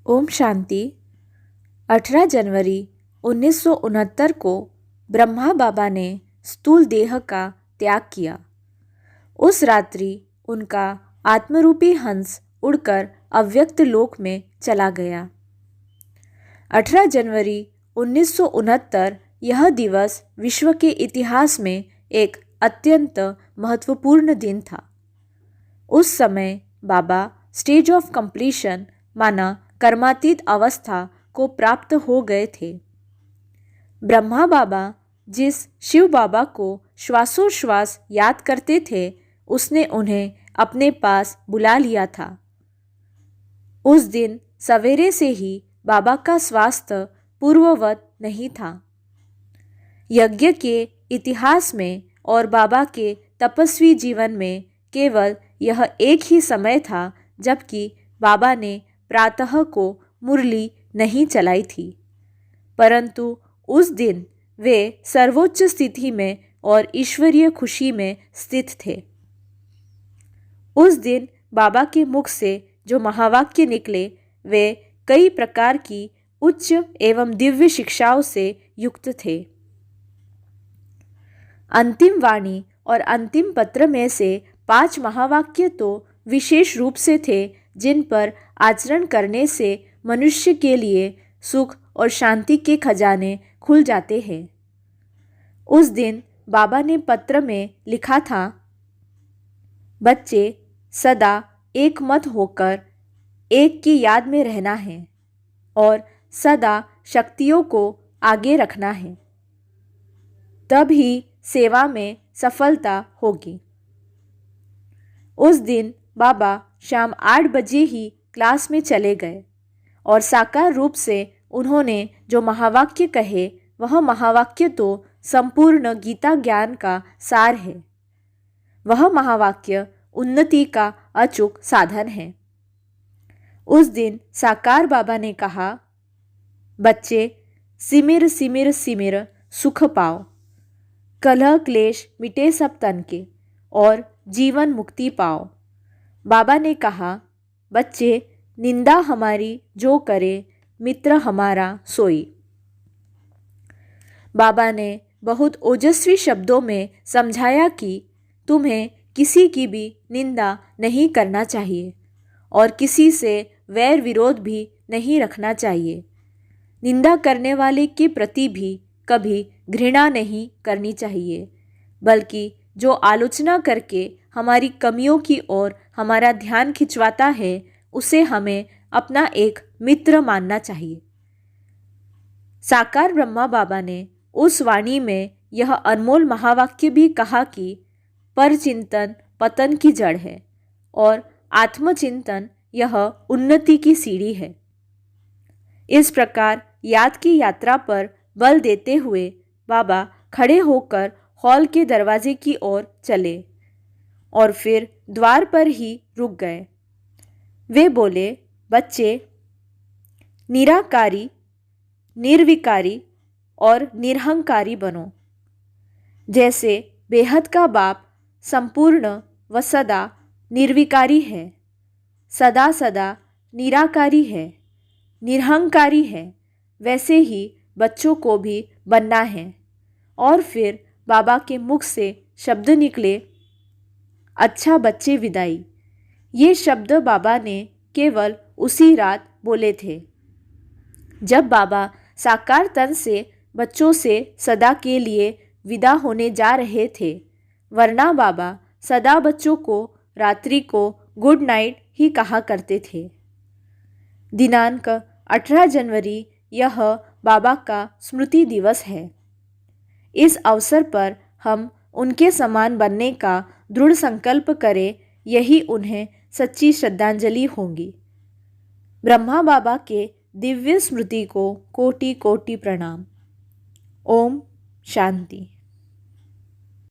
ओम शांति। 18 जनवरी 1969 को ब्रह्मा बाबा ने स्थूल देह का त्याग किया। उस रात्रि उनका आत्मरूपी हंस उड़कर अव्यक्त लोक में चला गया। 18 जनवरी 1969 यह दिवस विश्व के इतिहास में एक अत्यंत महत्वपूर्ण दिन था। उस समय बाबा स्टेज ऑफ कंप्लीशन माना कर्मातीत अवस्था को प्राप्त हो गए थे। ब्रह्मा बाबा जिस शिव बाबा को श्वासोश्वास याद करते थे, उसने उन्हें अपने पास बुला लिया था। उस दिन सवेरे से ही बाबा का स्वास्थ्य पूर्ववत नहीं था। यज्ञ के इतिहास में और बाबा के तपस्वी जीवन में केवल यह एक ही समय था जबकि बाबा ने प्रातः को मुरली नहीं चलाई थी, परंतु उस दिन वे सर्वोच्च स्थिति में और ईश्वरीय खुशी में स्थित थे। उस दिन बाबा के मुख से जो महावाक्य निकले वे कई प्रकार की उच्च एवं दिव्य शिक्षाओं से युक्त थे। अंतिम वाणी और अंतिम पत्र में से 5 महावाक्य तो विशेष रूप से थे जिन पर आचरण करने से मनुष्य के लिए सुख और शांति के खजाने खुल जाते हैं। उस दिन बाबा ने पत्र में लिखा था, बच्चे सदा एक मत होकर एक की याद में रहना है और सदा शक्तियों को आगे रखना है, तब ही सेवा में सफलता होगी। उस दिन बाबा शाम 8 बजे ही क्लास में चले गए और साकार रूप से उन्होंने जो महावाक्य कहे वह महावाक्य तो संपूर्ण गीता ज्ञान का सार है। वह महावाक्य उन्नति का अचूक साधन है। उस दिन साकार बाबा ने कहा, बच्चे सिमिर सिमिर सिमिर सुख पाओ, कलह क्लेश मिटे सब तन के और जीवन मुक्ति पाओ। बाबा ने कहा, बच्चे निंदा हमारी जो करे मित्र हमारा सोई। बाबा ने बहुत ओजस्वी शब्दों में समझाया कि तुम्हें किसी की भी निंदा नहीं करना चाहिए और किसी से वैर विरोध भी नहीं रखना चाहिए। निंदा करने वाले के प्रति भी कभी घृणा नहीं करनी चाहिए, बल्कि जो आलोचना करके हमारी कमियों की ओर हमारा ध्यान खिंचवाता है उसे हमें अपना एक मित्र मानना चाहिए। साकार ब्रह्मा बाबा ने उस वाणी में यह अनमोल महावाक्य भी कहा कि परचिंतन पतन की जड़ है और आत्मचिंतन यह उन्नति की सीढ़ी है। इस प्रकार याद की यात्रा पर बल देते हुए बाबा खड़े होकर हॉल के दरवाजे की ओर चले और फिर द्वार पर ही रुक गए। वे बोले, बच्चे निराकारी, निर्विकारी और निरहंकारी बनो। जैसे बेहद का बाप संपूर्ण व सदा निर्विकारी है, सदा सदा निराकारी है, निरहंकारी है, वैसे ही बच्चों को भी बनना है। और फिर बाबा के मुख से शब्द निकले, अच्छा बच्चे विदाई। ये शब्द बाबा ने केवल उसी रात बोले थे जब बाबा साकार तन से बच्चों से सदा के लिए विदा होने जा रहे थे, वरना बाबा सदा बच्चों को रात्रि को गुड नाइट ही कहा करते थे। दिनांक 18 जनवरी यह बाबा का स्मृति दिवस है। इस अवसर पर हम उनके समान बनने का दृढ़ संकल्प करें, यही उन्हें सच्ची श्रद्धांजलि होगी। ब्रह्मा बाबा के दिव्य स्मृति को कोटि कोटि प्रणाम। ओम शांति।